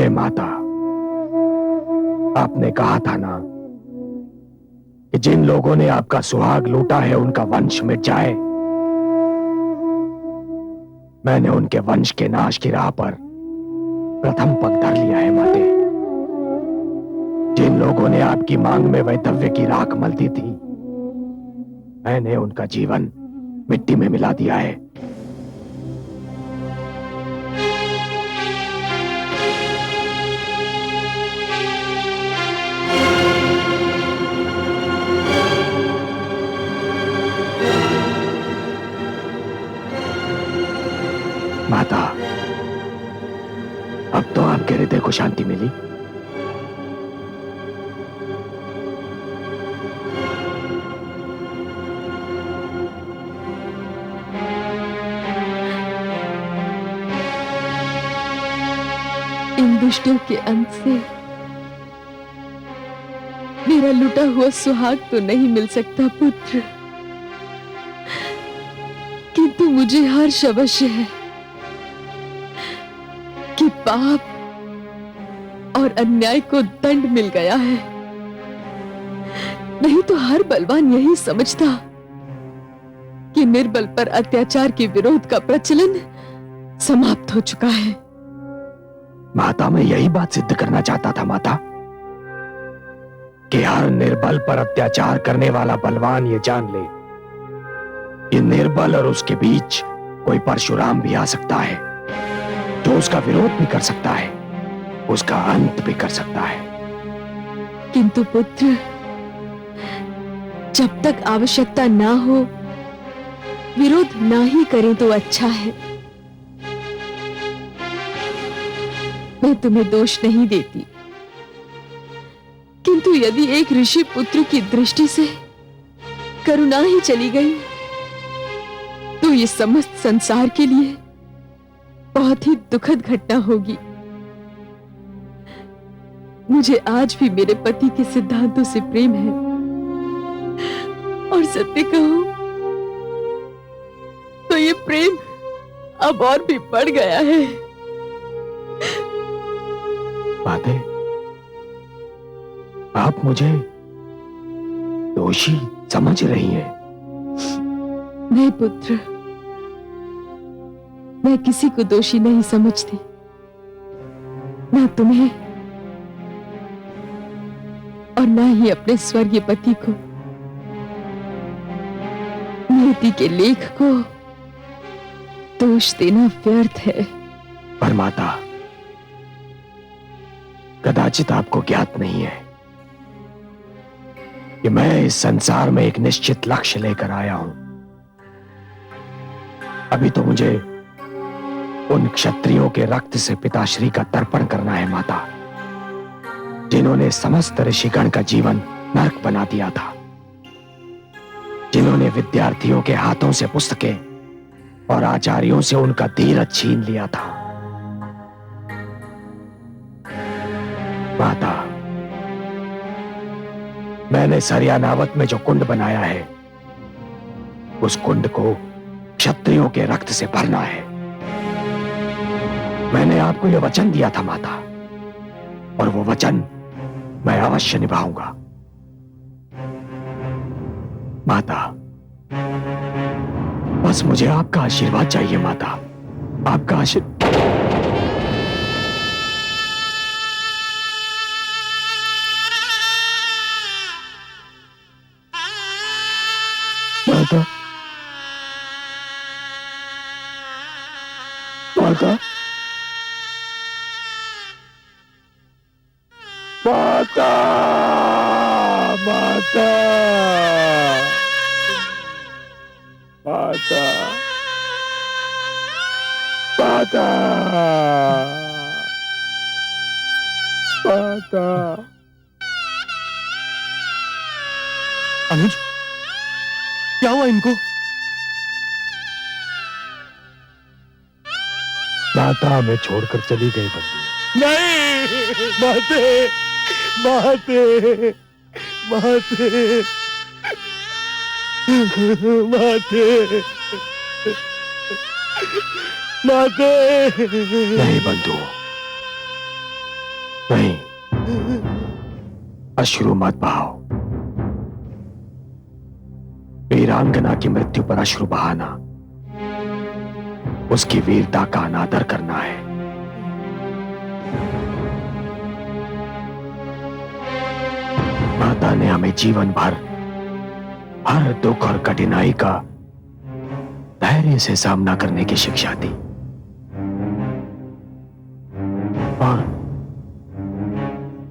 हे माता, आपने कहा था ना कि जिन लोगों ने आपका सुहाग लूटा है उनका वंश मिट जाए। मैंने उनके वंश के नाश की राह पर प्रथम पग धर लिया है माते। जिन लोगों ने आपकी मांग में वैधव्य की राख मल दी थी, मैंने उनका जीवन मिट्टी में मिला दिया है। माता, अब तो आपके हृदय को शांति मिली। इन दुष्टों के अंत से मेरा लुटा हुआ सुहाग तो नहीं मिल सकता पुत्र, किंतु मुझे हर्ष अवश्य है कि पाप और अन्याय को दंड मिल गया है। नहीं तो हर बलवान यही समझता कि निर्बल पर अत्याचार के विरोध का प्रचलन समाप्त हो चुका है। माता, मैं यही बात सिद्ध करना चाहता था माता, कि हर निर्बल पर अत्याचार करने वाला बलवान ये जान ले कि निर्बल और उसके बीच कोई परशुराम भी आ सकता है, जो उसका विरोध भी कर सकता है, उसका अंत भी कर सकता है। किंतु पुत्र, जब तक आवश्यकता ना हो विरोध ना ही करें तो अच्छा है। मैं तुम्हें दोष नहीं देती, किंतु यदि एक ऋषि पुत्र की दृष्टि से करुणा ही चली गई तो ये समस्त संसार के लिए बहुत ही दुखद घटना होगी। मुझे आज भी मेरे पति के सिद्धांतों से प्रेम है, और सत्य कहूं तो ये प्रेम अब और भी बढ़ गया है। माते, आप मुझे दोषी समझ रही हैं? नहीं पुत्र, मैं किसी को दोषी नहीं समझती, ना तुम्हें और ना ही अपने स्वर्गीय पति को। नियति के लेख को दोष देना व्यर्थ है। पर माता, कदाचित आपको ज्ञात नहीं है कि मैं इस संसार में एक निश्चित लक्ष्य लेकर आया हूं। अभी तो मुझे उन क्षत्रियों के रक्त से पिताश्री का तर्पण करना है माता, जिन्होंने समस्त ऋषिगण का जीवन नरक बना दिया था, जिन्होंने विद्यार्थियों के हाथों से पुस्तकें और आचार्यों से उनका धीरज छीन लिया था। माता, मैंने सरियानावत में जो कुंड बनाया है, उस कुंड को क्षत्रियों के रक्त से भरना है। मैंने आपको यह वचन दिया था माता, और वो वचन मैं अवश्य निभाऊंगा। माता, बस मुझे आपका आशीर्वाद चाहिए माता, आपका आशीर्वाद। माता, माता, माता, माता, माता, माता, माता। अनुज, क्या हुआ इनको? माता हमें छोड़कर चली गई बंधु। नहीं, माते, माते, माते, माते, माते। नहीं बंधु, नहीं, अश्रु मत बहाओ। वीरांगना की मृत्यु पर अश्रु बहाना उसकी वीरता का अनादर करना है। माता ने हमें जीवन भर हर दुख और कठिनाई का धैर्य से सामना करने की शिक्षा दी, और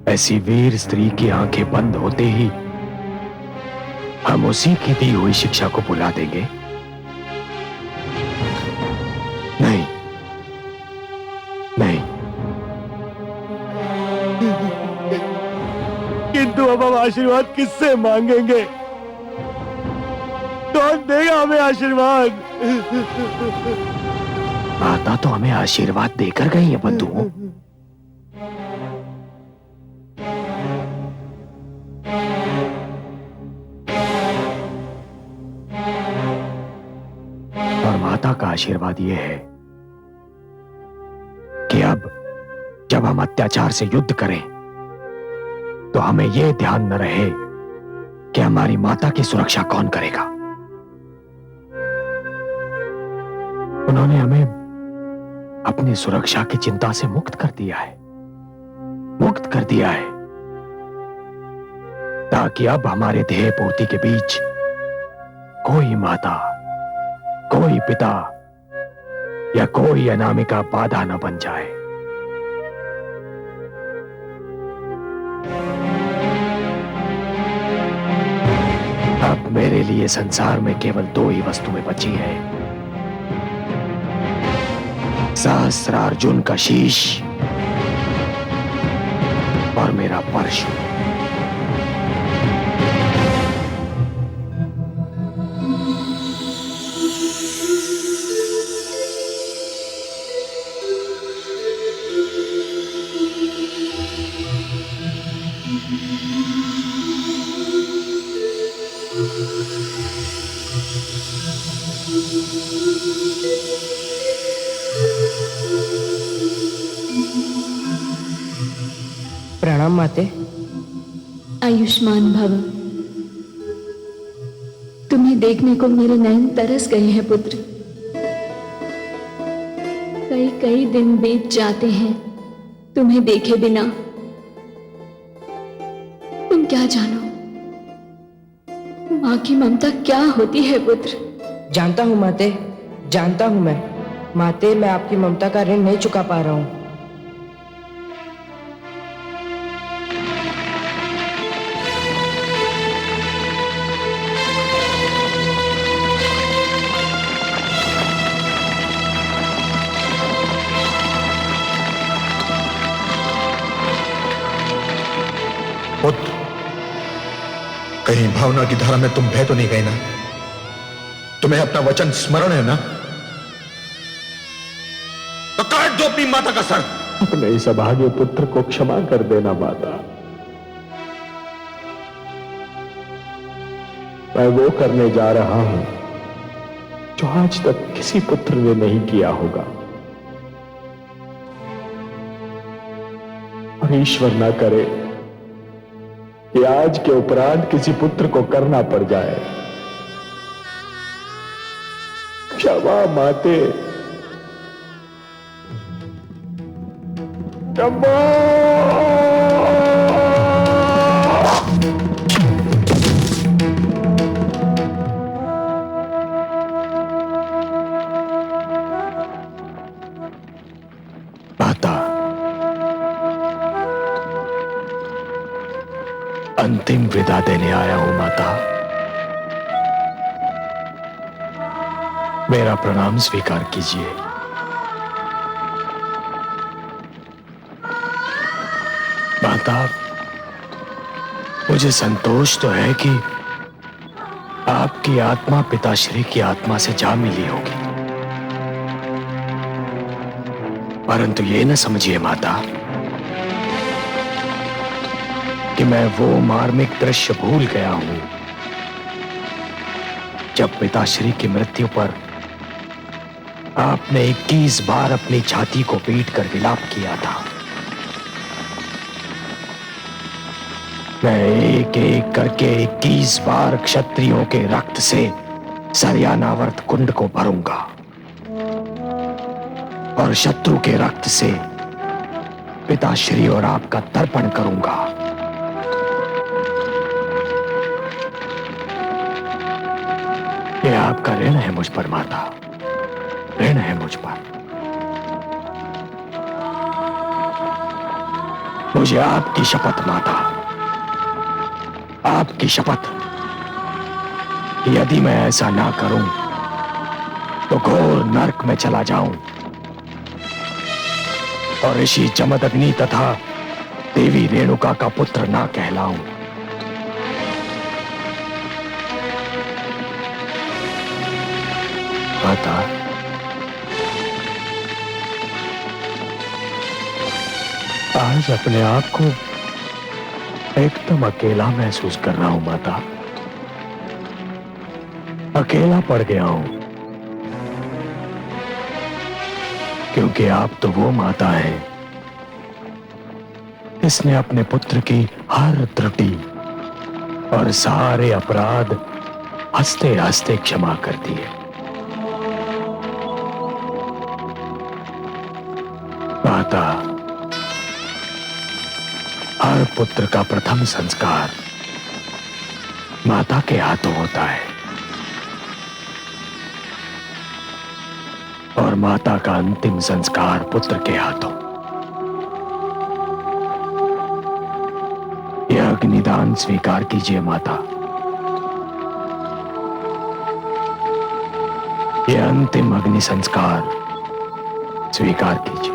ऐसी वीर स्त्री की आंखें बंद होते ही हम उसी की दी हुई शिक्षा को भुला देंगे? नहीं, नहीं। किंतु अब हम आशीर्वाद किससे मांगेंगे? कौन देगा हमें आशीर्वाद? माता तो हमें आशीर्वाद देकर गई है बंधुओं। और माता का आशीर्वाद यह है कि अब जब हम अत्याचार से युद्ध करें तो हमें यह ध्यान न रहे कि हमारी माता की सुरक्षा कौन करेगा। उन्होंने हमें अपनी सुरक्षा की चिंता से मुक्त कर दिया है, मुक्त कर दिया है, ताकि अब हमारे ध्येय पूर्ति के बीच कोई माता, कोई पिता या कोई अनामिका बाधा न बन जाए। अब मेरे लिए संसार में केवल दो ही वस्तुएं बची हैं, सहस्त्रार्जुन का शीश और मेरा परशु। प्रणाम माते। आयुष्मान भव। तुम्हें देखने को मेरे नयन तरस गए हैं पुत्र। कई कई दिन बीत जाते हैं तुम्हें देखे बिना। तुम क्या जानो मां की ममता क्या होती है पुत्र। जानता हूँ माते, जानता हूँ मैं। माते, मैं आपकी ममता का ऋण नहीं चुका पा रहा हूँ। पुत्र, कहीं भावना की धारा में तुम बह तो नहीं गए ना? तुम्हें अपना वचन स्मरण है ना? तो काट दो अपनी माता का सर। अपने इस अभागे पुत्र को क्षमा कर देना माता। मैं वो करने जा रहा हूं जो आज तक किसी पुत्र ने नहीं किया होगा, और ईश्वर ना करे कि आज के उपरांत किसी पुत्र को करना पड़ जाए। क्षमा माते, क्षमा। माता, अंतिम विदा देने आया हूं माता। मेरा प्रणाम स्वीकार कीजिए। माता, मुझे संतोष तो है कि आपकी आत्मा पिताश्री की आत्मा से जा मिली होगी, परंतु ये न समझिए माता कि मैं वो मार्मिक दृश्य भूल गया हूं जब पिताश्री की मृत्यु पर आपने 21 बार अपनी छाती को पीट कर विलाप किया था। मैं एक एक करके 21 बार क्षत्रियों के रक्त से सरयानावर्त कुंड को भरूंगा और शत्रु के रक्त से पिताश्री और आपका तर्पण करूंगा। ये आपका ऋण है मुझ पर माता, ऋण है मुझ पर। मुझे आपकी शपथ माता, आपकी शपथ, यदि मैं ऐसा ना करूं तो घोर नरक में चला जाऊं और ऋषि जमदग्नि तथा देवी रेणुका का पुत्र ना कहलाऊं। माता, आज अपने आप को एकदम अकेला महसूस कर रहा हूं माता, अकेला पड़ गया हूं, क्योंकि आप तो वो माता हैं जिसने अपने पुत्र की हर त्रुटि और सारे अपराध हंसते हंसते क्षमा कर दिए। माता, हर पुत्र का प्रथम संस्कार माता के हाथों होता है और माता का अंतिम संस्कार पुत्र के हाथों। यह अग्निदान स्वीकार कीजिए माता, यह अंतिम अग्नि संस्कार स्वीकार कीजिए।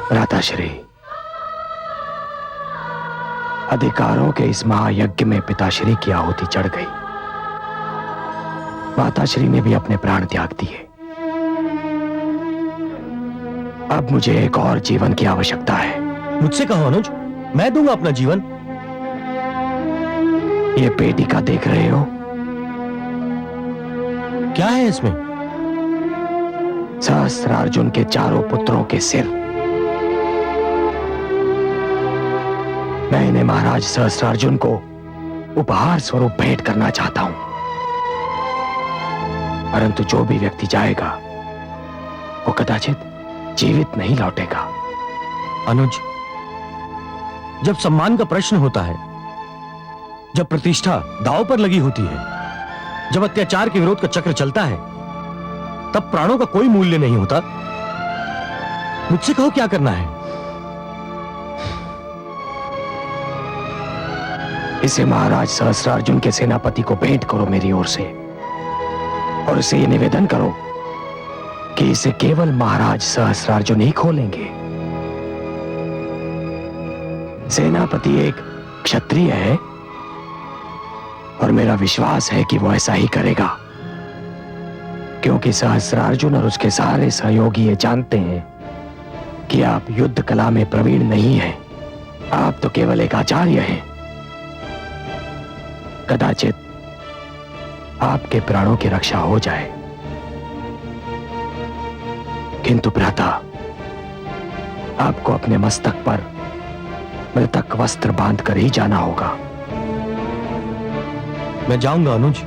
माताश्री, अधिकारों के इस महायज्ञ में पिताश्री की आहुति चढ़ गई। माताश्री ने भी अपने प्राण त्याग दिए। अब मुझे एक और जीवन की आवश्यकता है। मुझसे कहो अनुज, मैं दूंगा अपना जीवन। ये पेटिका देख रहे हो? क्या है इसमें? सहस्त्रार्जुन के चारों पुत्रों के सिर। मैं इन्हें महाराज सहस्त्रार्जुन को उपहार स्वरूप भेंट करना चाहता हूं, परंतु जो भी व्यक्ति जाएगा वो कदाचित जीवित नहीं लौटेगा। अनुज, जब सम्मान का प्रश्न होता है, जब प्रतिष्ठा दांव पर लगी होती है, जब अत्याचार के विरोध का चक्र चलता है, तब प्राणों का कोई मूल्य नहीं होता। मुझसे कहो क्या करना है। इसे महाराज सहस्त्रार्जुन के सेनापति को भेंट करो मेरी ओर से, और इसे ये निवेदन करो कि इसे केवल महाराज सहस्त्रार्जुन ही खोलेंगे। सेनापति एक क्षत्रिय है और मेरा विश्वास है कि वो ऐसा ही करेगा, क्योंकि सहस्त्रार्जुन और उसके सारे सहयोगी ये जानते हैं कि आप युद्ध कला में प्रवीण नहीं हैं। आप तो केवल एक आचार्य हैं। कदाचित आपके प्राणों की रक्षा हो जाए, किंतु भ्राता, आपको अपने मस्तक पर मृतक वस्त्र बांधकर ही जाना होगा। मैं जाऊंगा अनुज,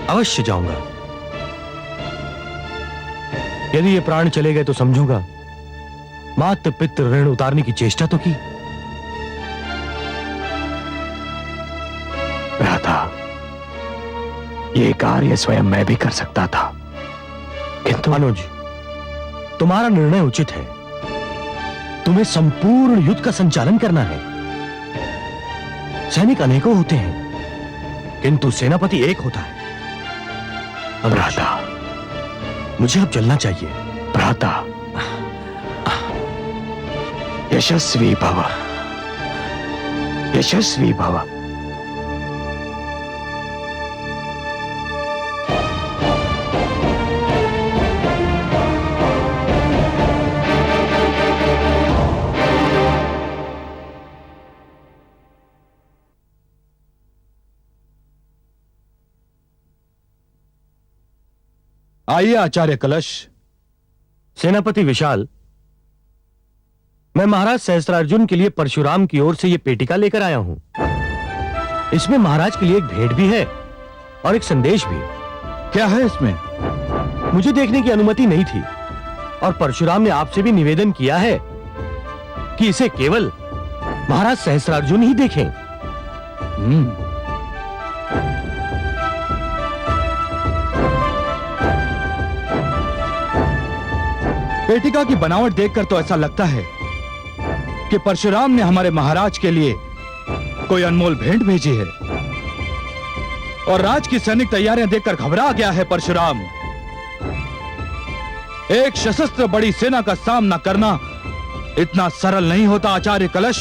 अवश्य जाऊंगा। यदि ये प्राण चले गए तो समझूंगा मातृ पितृ ऋण उतारने की चेष्टा तो की। भ्राता, ये कार्य स्वयं मैं भी कर सकता था, किंतु अनुज, तुम्हारा निर्णय उचित है। तुम्हें संपूर्ण युद्ध का संचालन करना है। सैनिक अनेकों होते हैं, किंतु सेनापति एक होता है। भ्राता, मुझे अब चलना चाहिए। भ्राता, यशस्वी भव, यशस्वी भव। आइए आचार्य कलश। सेनापति विशाल, मैं महाराज सहस्त्रार्जुन के लिए परशुराम की ओर से यह पेटिका लेकर आया हूं। इसमें महाराज के लिए एक भेंट भी है और एक संदेश भी। क्या है इसमें? मुझे देखने की अनुमति नहीं थी और परशुराम ने आपसे भी निवेदन किया है कि इसे केवल महाराज सहस्त्रार्जुन ही देखें। पेटिका की बनावट देखकर तो ऐसा लगता है कि परशुराम ने हमारे महाराज के लिए कोई अनमोल भेंट भेजी है और राज की सैनिक तैयारियां देखकर घबरा गया है परशुराम। एक सशस्त्र बड़ी सेना का सामना करना इतना सरल नहीं होता आचार्य कलश।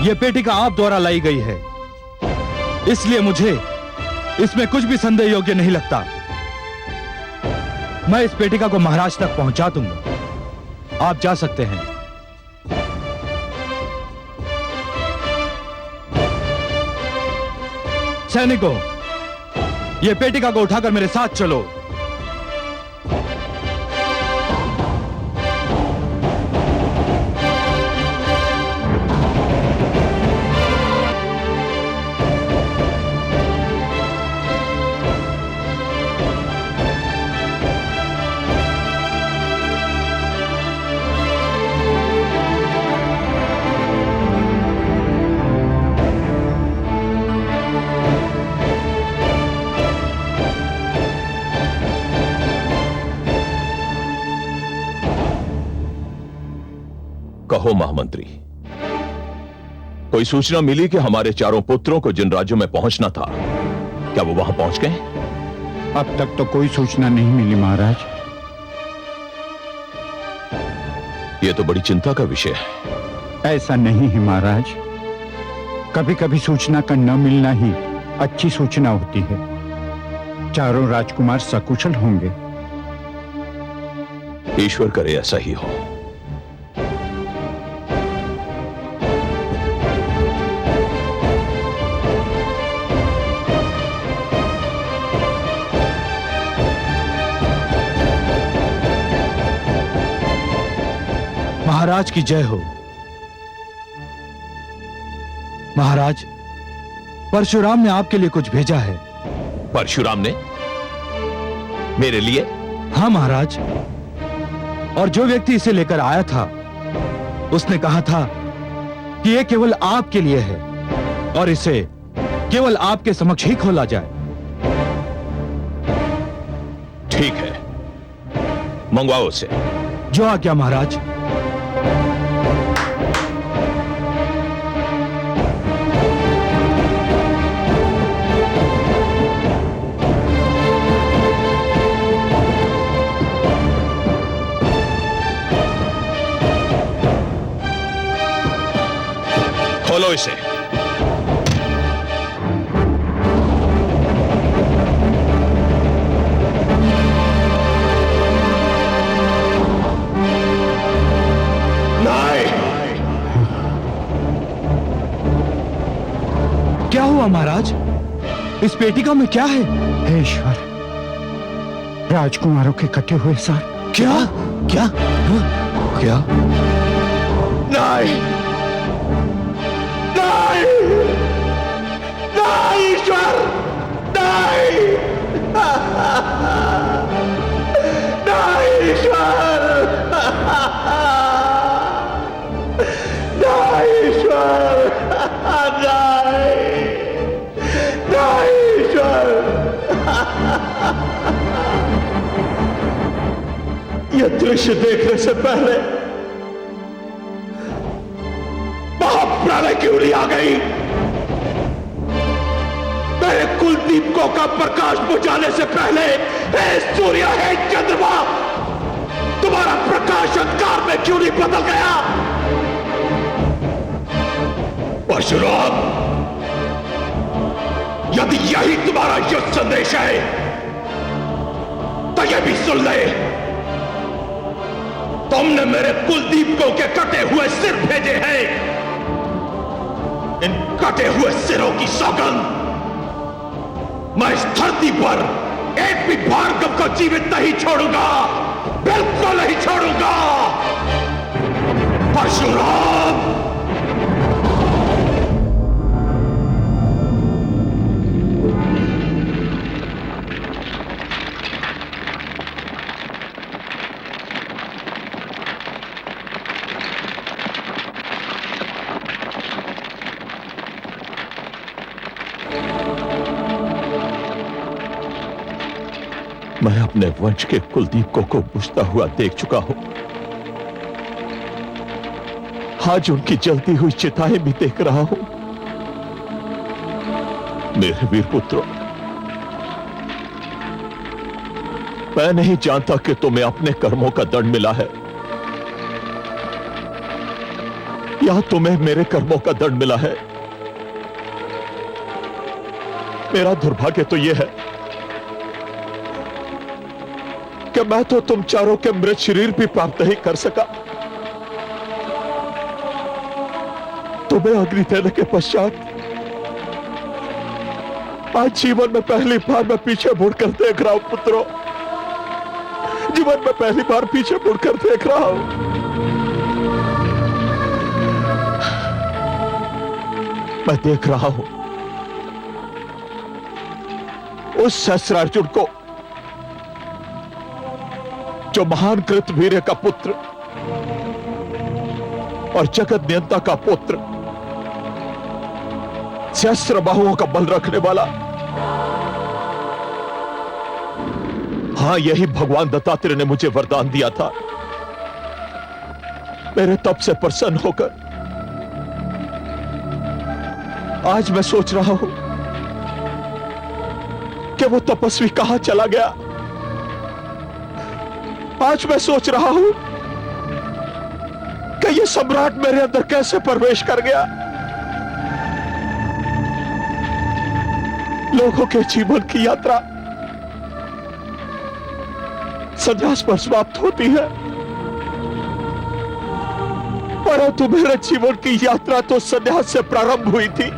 यह पेटिका आप द्वारा लाई गई है, इसलिए मुझे इसमें कुछ भी संदेह योग्य नहीं लगता। मैं इस पेटिका को महाराज तक पहुंचा दूंगा। आप जा सकते हैं। सैनिकों, यह पेटिका को उठाकर मेरे साथ चलो। कहो महामंत्री, कोई सूचना मिली कि हमारे चारों पुत्रों को जिन राज्यों में पहुंचना था, क्या वो वहां पहुंच गए? अब तक तो कोई सूचना नहीं मिली महाराज। यह तो बड़ी चिंता का विषय है। ऐसा नहीं है महाराज, कभी कभी सूचना का न मिलना ही अच्छी सूचना होती है। चारों राजकुमार सकुशल होंगे। ईश्वर करे ऐसा ही हो। महाराज की जय हो। महाराज, परशुराम ने आपके लिए कुछ भेजा है। परशुराम ने? मेरे लिए? हाँ महाराज, और जो व्यक्ति इसे लेकर आया था उसने कहा था कि यह केवल आपके लिए है और इसे केवल आपके समक्ष ही खोला जाए। ठीक है, मंगवाओ उसे। जो आज्ञा महाराज। खोलो इसे। क्या हुआ महाराज? इस पेटिका में क्या है? हे ईश्वर, राजकुमारों के कटे हुए सर। क्या? क्या? क्या? नहीं, नहीं, नहीं ईश्वर, नहीं, नहीं ईश्वर, नहीं ईश्वर, नहीं, नहीं ईश्वर। यह दृश्य देखने से पहले महाप्रलय की उड़ी आ गई। मेरे कुलदीपकों का प्रकाश बुझाने से पहले हे सूर्य, हे चंद्रमा, तुम्हारा प्रकाश अंधकार में क्यों नहीं बदल गया? परशुराम, यदि यही तुम्हारा युद्ध संदेश है तो यह भी सुन ले। तुमने मेरे कुलदीपकों के कटे हुए सिर भेजे हैं। इन कटे हुए सिरों की सौगंध, मैं इस धरती पर एक भी भार्गव को जीवित नहीं छोड़ूंगा, बिल्कुल नहीं छोड़ूंगा। परशुराम, मैं अपने वंश के कुलदीपकों को बुझता हुआ देख चुका हूं। आज उनकी जलती हुई चिताएं भी देख रहा हूं। मेरे वीर पुत्रों, मैं नहीं जानता कि तुम्हें अपने कर्मों का दंड मिला है या तुम्हें मेरे कर्मों का दंड मिला है। मेरा दुर्भाग्य तो यह है कि मैं तो तुम चारों के मृत शरीर भी प्राप्त नहीं कर सका। तुम्हें अग्नि देने के पश्चात आज जीवन में पहली बार मैं पीछे मुड़कर देख रहा हूं पुत्रों। जीवन में पहली बार पीछे मुड़कर देख रहा हूं। मैं देख रहा हूं उस सहस्रार्जुन को जो महान कृतवीर्य का पुत्र और जगत नियंता का पुत्र, सहस्त्र बाहुओं का बल रखने वाला। हां, यही भगवान दत्तात्रेय ने मुझे वरदान दिया था। मेरे तप से प्रसन्न होकर आज मैं सोच रहा हूं कि वो तपस्वी कहां चला गया। आज मैं सोच रहा हूं कि ये सम्राट मेरे अंदर कैसे प्रवेश कर गया। लोगों के जीवन की यात्रा संन्यास पर समाप्त होती है, परंतु मेरे जीवन की यात्रा तो संन्यास से प्रारंभ हुई थी।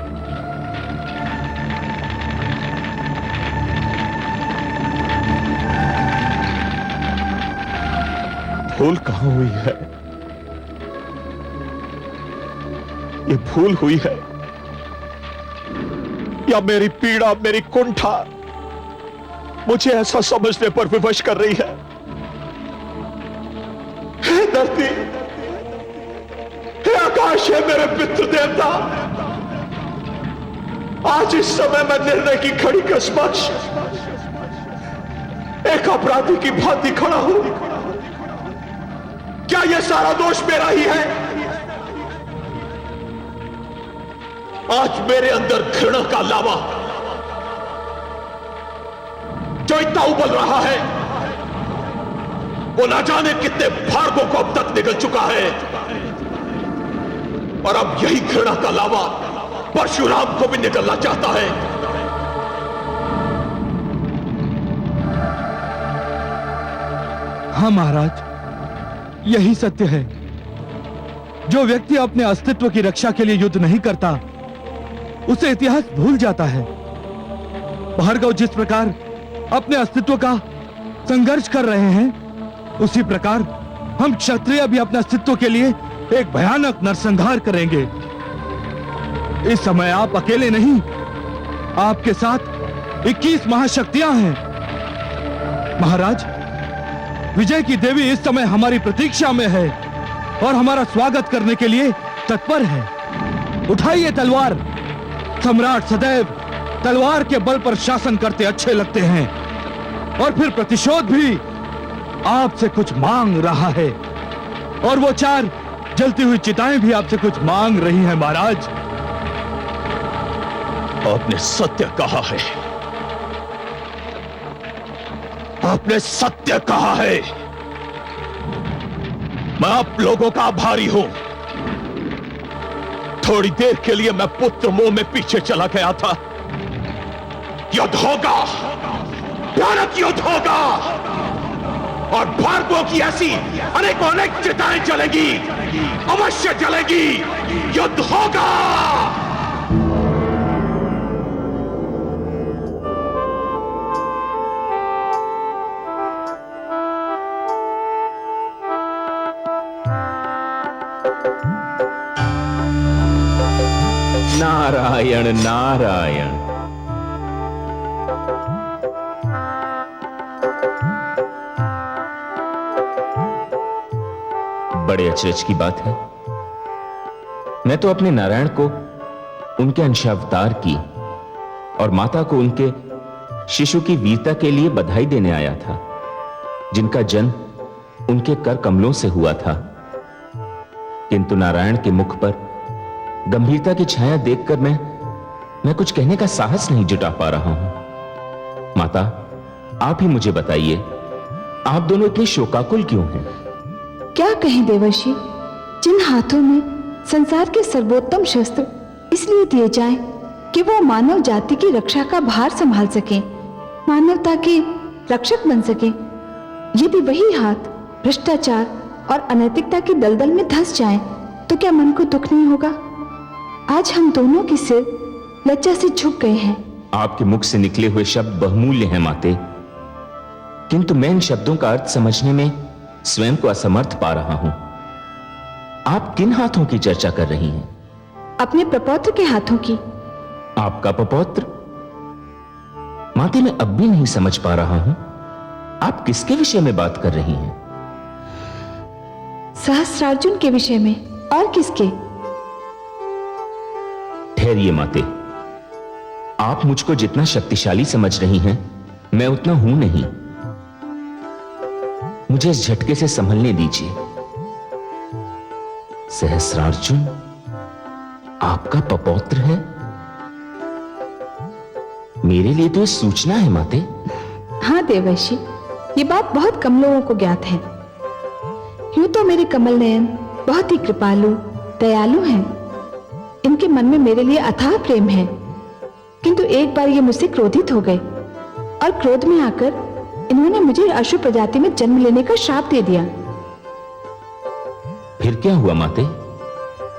भूल कहां हुई है? ये भूल हुई है या मेरी पीड़ा, मेरी कुंठा मुझे ऐसा समझने पर विवश कर रही है? हे धरती, हे आकाश, है मेरे पितृ देवता, आज इस समय मैं निर्णय की घड़ी के समक्ष एक अपराधी की भांति खड़ा हूं। क्या यह सारा दोष मेरा ही है? आज मेरे अंदर घृणा का लावा जो इतना उबल रहा है, वो ना जाने कितने भार्गों को अब तक निगल चुका है, और अब यही घृणा का लावा परशुराम को भी निगलना चाहता है। हाँ महाराज, यही सत्य है। जो व्यक्ति अपने अस्तित्व की रक्षा के लिए युद्ध नहीं करता, उसे इतिहास भूल जाता है। भार्गव जिस प्रकार अपने अस्तित्व का संघर्ष कर रहे हैं, उसी प्रकार हम क्षत्रिय भी अपने अस्तित्व के लिए एक भयानक नरसंहार करेंगे। इस समय आप अकेले नहीं, आपके साथ 21 महाशक्तियां हैं। महाराज, विजय की देवी इस समय हमारी प्रतीक्षा में है और हमारा स्वागत करने के लिए तत्पर है। उठाइए तलवार। सम्राट सदैव तलवार के बल पर शासन करते अच्छे लगते हैं, और फिर प्रतिशोध भी आपसे कुछ मांग रहा है, और वो 4 जलती हुई चिताएं भी आपसे कुछ मांग रही हैं। महाराज, आपने सत्य कहा है, आपने सत्य कहा है। मैं आप लोगों का आभारी हूं। थोड़ी देर के लिए मैं पुत्र मोह में पीछे चला गया था। युद्ध होगा, भयानक युद्ध होगा, और भार्गवों की ऐसी अनेक चिताएं जलेगी, अवश्य जलेगी। युद्ध होगा। नारायण नारायण। बड़े अचरज की बात है, मैं तो अपने नारायण को उनके अंशावतार की और माता को उनके शिशु की वीरता के लिए बधाई देने आया था, जिनका जन्म उनके कर कमलों से हुआ था। किंतु नारायण के मुख पर गंभीरता की छाया देखकर मैं कुछ कहने का साहस नहीं जुटा पा रहा हूं। माता, आप ही मुझे बताइए, आप दोनों इतने शोकाकुल क्यों हैं? क्या कहें देवर्षि, जिन हाथों में संसार के सर्वोत्तम शस्त्र इसलिए दिए जाएं कि वो मानव जाति की रक्षा का भार संभाल सकें, मानवता के रक्षक बन सकें, यदि वही हाथ भ्रष्टाचार और अनैतिकता की दलदल में धंस जाएं, तो क्या मन को दुख नहीं होगा? आज हम दोनों के सिर लज्जा से झुक गए हैं। आपके मुख से निकले हुए शब्द बहुमूल्य हैं माते, किंतु मैं इन शब्दों का अर्थ समझने में स्वयं को असमर्थ पा रहा हूं। आप किन हाथों की चर्चा कर रही हैं? अपने प्रपौत्र के हाथों की। आपका प्रपौत्र? माते, मैं अब भी नहीं समझ पा रहा हूं, आप किसके विषय में बात कर रही हैं? सहस्रार्जुन के विषय में, और किसके? ठहरिए माते, आप मुझको जितना शक्तिशाली समझ रही हैं, मैं उतना हूं नहीं। मुझे इस झटके से संभलने दीजिए। सहस्रार्जुन आपका पपौत्र है? मेरे लिए तो यह सूचना है माते। हाँ देवर्षि, ये बात बहुत कम लोगों को ज्ञात है। यूं तो मेरे कमल नयन बहुत ही कृपालु, दयालु हैं। इनके मन में मेरे लिए अथाह प्रेम है, किंतु एक बार ये मुझसे क्रोधित हो गए, और क्रोध में आकर इन्होंने मुझे अशु प्रजाति में जन्म लेने का श्राप दे दिया। फिर क्या हुआ माते?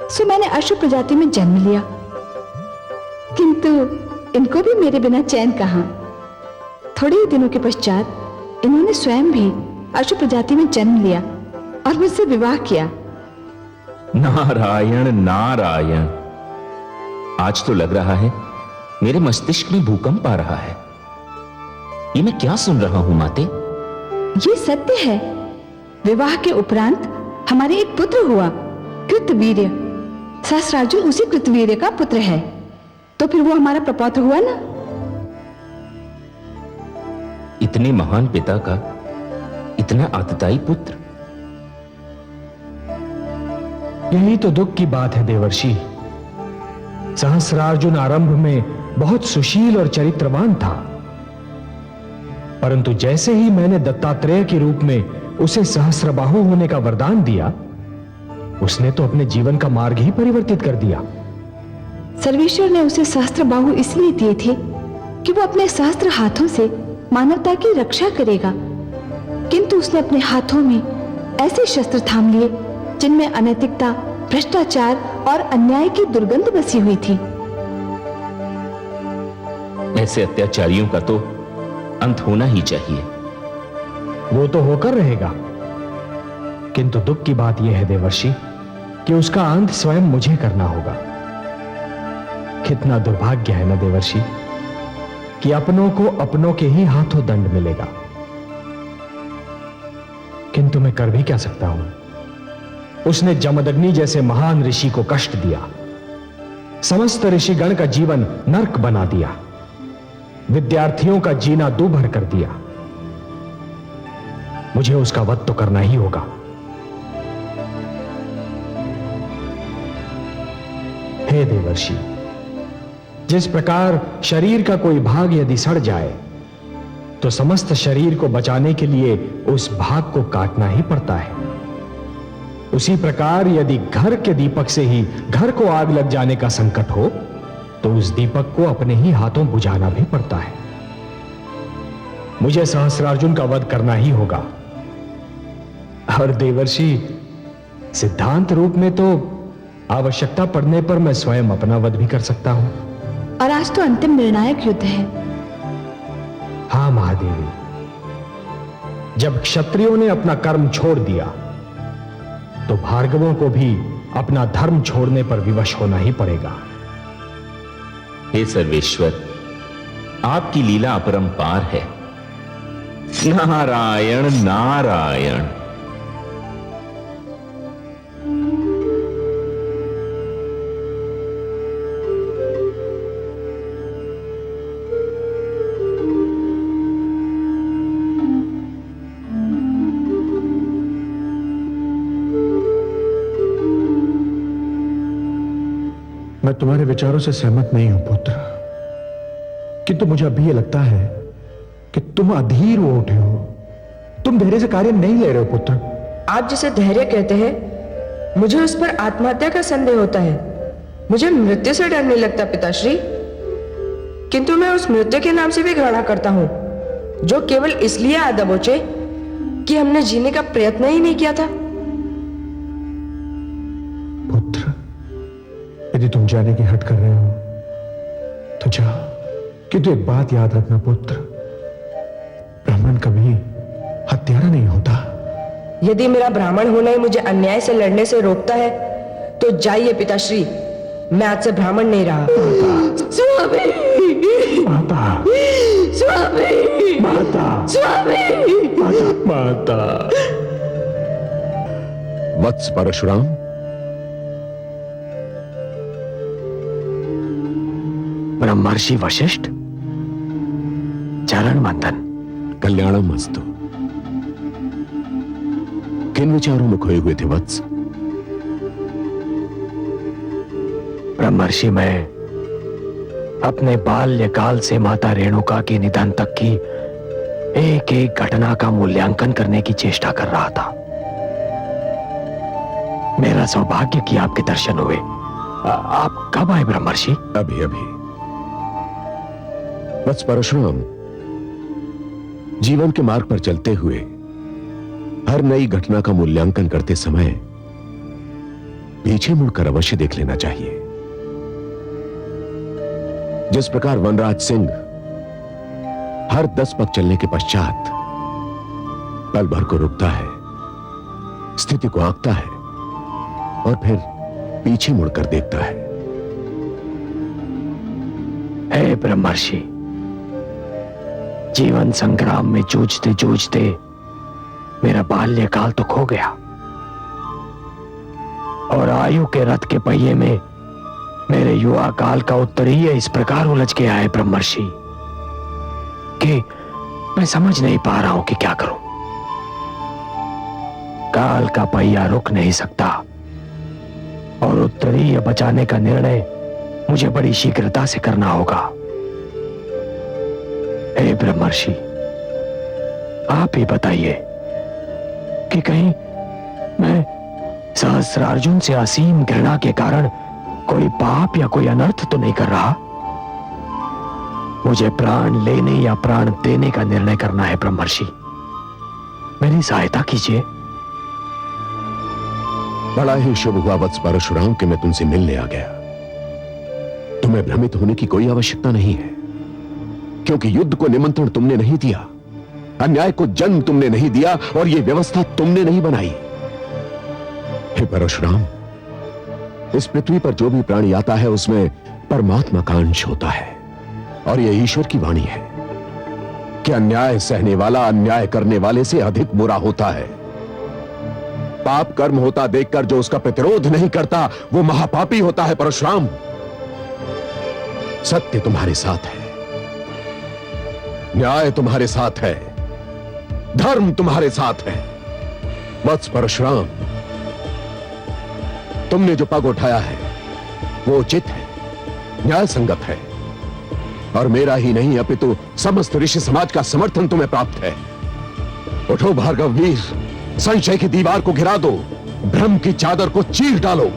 सो मैंने अशु प्रजाति में जन्म लिया, किंतु इनको भी मेरे बिना चैन कहां। थोड़े ही दिनों के पश्चात इन्होंने स्वयं भी अशु प्रजाति में जन्म लिया और मुझसे विवाह किया। नारायण नारायण। आज तो लग रहा है मेरे मस्तिष्क में भूकंप आ रहा है। ये मैं क्या सुन रहा हूं माते? ये सत्य है। विवाह के उपरांत हमारे एक पुत्र हुआ, कृतवीर्य। सहस्रार्जुन उसी कृतवीर्य का पुत्र है, तो फिर वो हमारा प्रपौत्र हुआ ना। इतने महान पिता का इतना आतताई पुत्र। यही तो दुख की बात है देवर्षि। सहस्रार्जुन आरंभ में बहुत सुशील और चरित्रवान था, परंतु जैसे ही मैंने दत्तात्रेय के रूप में उसे सहस्रबाहु होने का वरदान दिया, उसने तो अपने जीवन का मार्ग ही परिवर्तित कर दिया। सर्वेश्वर ने उसे सहस्त्रबाहु इसलिए दिए थे कि वो अपने सहस्त्र हाथों से मानवता की रक्षा करेगा, किंतु उसने अपने हाथों में ऐसे शस्त्र थाम लिए जिनमें अनैतिकता, भ्रष्टाचार और अन्याय की दुर्गंध बसी हुई थी। ऐसे अत्याचारियों का तो अंत होना ही चाहिए। वो तो होकर रहेगा, किंतु दुख की बात यह है देवर्षि कि उसका अंत स्वयं मुझे करना होगा। कितना दुर्भाग्य है ना देवर्षि कि अपनों को अपनों के ही हाथों दंड मिलेगा। किंतु मैं कर भी क्या सकता हूं? उसने जमदग्नि जैसे महान ऋषि को कष्ट दिया, समस्त ऋषिगण का जीवन नर्क बना दिया, विद्यार्थियों का जीना दूभर कर दिया। मुझे उसका वध तो करना ही होगा। हे देवर्षि, जिस प्रकार शरीर का कोई भाग यदि सड़ जाए तो समस्त शरीर को बचाने के लिए उस भाग को काटना ही पड़ता है, उसी प्रकार यदि घर के दीपक से ही घर को आग लग जाने का संकट हो तो उस दीपक को अपने ही हाथों बुझाना भी पड़ता है। मुझे सहस्रार्जुन का वध करना ही होगा। और देवर्षि, सिद्धांत रूप में तो आवश्यकता पड़ने पर मैं स्वयं अपना वध भी कर सकता हूं। और आज तो अंतिम निर्णायक युद्ध है। हां महादेवी, जब क्षत्रियों ने अपना कर्म छोड़ दिया तो भार्गवों को भी अपना धर्म छोड़ने पर विवश होना ही पड़ेगा। हे सर्वेश्वर, आपकी लीला अपरंपार है। नारायण नारायण। मैं तुम्हारे विचारों से सहमत नहीं हूं पुत्र, किंतु मुझे अभी यह लगता है कि तुम अधीर हो उठे हो। तुम धैर्य से कार्य नहीं ले रहे हो पुत्र। आप जिसे धैर्य कहते हैं, मुझे उस पर आत्महत्या का संदेह होता है। मुझे मृत्यु से डर नहीं लगता पिताश्री, किंतु मैं उस मृत्यु के नाम से भी घृणा करता हूं जो केवल इसलिए आ दबोचे कि हमने जीने का प्रयत्न ही नहीं किया था। पुत्र, यदि तुम जाने की हट कर रहे हो तो जाओ, किंतु एक बात याद रखना पुत्र, ब्राह्मण कभी हत्यारा नहीं होता। यदि मेरा ब्राह्मण होना ही मुझे अन्याय से लड़ने से रोकता है तो जाइए पिताश्री, मैं आज से ब्राह्मण नहीं रहा। स्वामी, माता, स्वामी, माता, स्वामी, माता। वत्स परशुराम, ब्रह्मर्षि वशिष्ठ, चरण वंदन। कल्याणम अस्तु। किन विचारों में खोए हुए थे वत्स? ब्रह्मर्षि, मैं अपने बाल्यकाल से माता रेणुका के निधन तक की एक एक घटना का मूल्यांकन करने की चेष्टा कर रहा था। मेरा सौभाग्य कि आपके दर्शन हुए। आप कब आए ब्रह्मर्षि? अभी अभी। वत्स परशुराम, जीवन के मार्ग पर चलते हुए हर नई घटना का मूल्यांकन करते समय पीछे मुड़कर अवश्य देख लेना चाहिए। जिस प्रकार वनराज सिंह हर 10 पग चलने के पश्चात पल भर को रुकता है, स्थिति को आंकता है और फिर पीछे मुड़कर देखता है। हे ब्रह्मर्षि, जीवन संग्राम में जूझते जूझते मेरा बाल्यकाल तो खो गया और आयु के रथ के पहिए में मेरे युवा काल का उत्तरीय इस प्रकार उलझ गया है ब्रह्मर्षि कि मैं समझ नहीं पा रहा हूं कि क्या करूं। काल का पहिया रुक नहीं सकता और उत्तरीय बचाने का निर्णय मुझे बड़ी शीघ्रता से करना होगा। हे ब्रह्मर्षि, आप ही बताइए कि कहीं मैं सहस्रार्जुन से असीम घृणा के कारण कोई पाप या कोई अनर्थ तो नहीं कर रहा। मुझे प्राण लेने या प्राण देने का निर्णय करना है ब्रह्मर्षि, मेरी सहायता कीजिए। बड़ा ही शुभ हुआ वत्स परशुराम कि मैं तुमसे मिलने आ गया। तुम्हें भ्रमित होने की कोई आवश्यकता नहीं है। क्योंकि युद्ध को निमंत्रण तुमने नहीं दिया, अन्याय को जन्म तुमने नहीं दिया और यह व्यवस्था तुमने नहीं बनाई। हे परशुराम, इस पृथ्वी पर जो भी प्राणी आता है उसमें परमात्मा का अंश होता है और यह ईश्वर की वाणी है कि अन्याय सहने वाला अन्याय करने वाले से अधिक बुरा होता है। पाप कर्म होता देखकर जो उसका प्रतिरोध नहीं करता वो महापापी होता है। परशुराम, सत्य तुम्हारे साथ है, न्याय तुम्हारे साथ है, धर्म तुम्हारे साथ है। वत्स परशुराम, तुमने जो पग उठाया है वो उचित है, न्याय संगत है और मेरा ही नहीं अपितु समस्त ऋषि समाज का समर्थन तुम्हें प्राप्त है। उठो भार्गव वीर, संशय की दीवार को गिरा दो, भ्रम की चादर को चीर डालो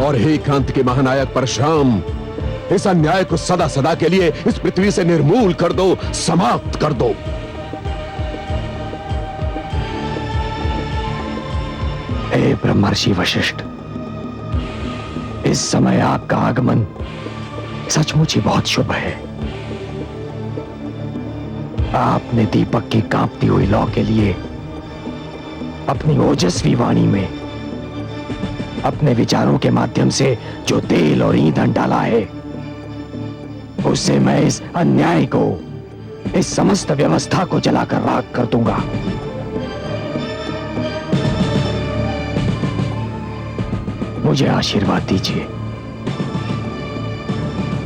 और हे क्रांत के महानायक परशुराम, इस अन्याय को सदा सदा के लिए इस पृथ्वी से निर्मूल कर दो, समाप्त कर दो। हे ब्रह्मर्षि वशिष्ठ, इस समय आपका आगमन सचमुच ही बहुत शुभ है। आपने दीपक की कांपती हुई लौ के लिए अपनी ओजस्वी वाणी में अपने विचारों के माध्यम से जो तेल और ईंधन डाला है, उससे मैं इस अन्याय को, इस समस्त व्यवस्था को जलाकर राख कर दूंगा। मुझे आशीर्वाद दीजिए।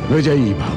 विजयी भव।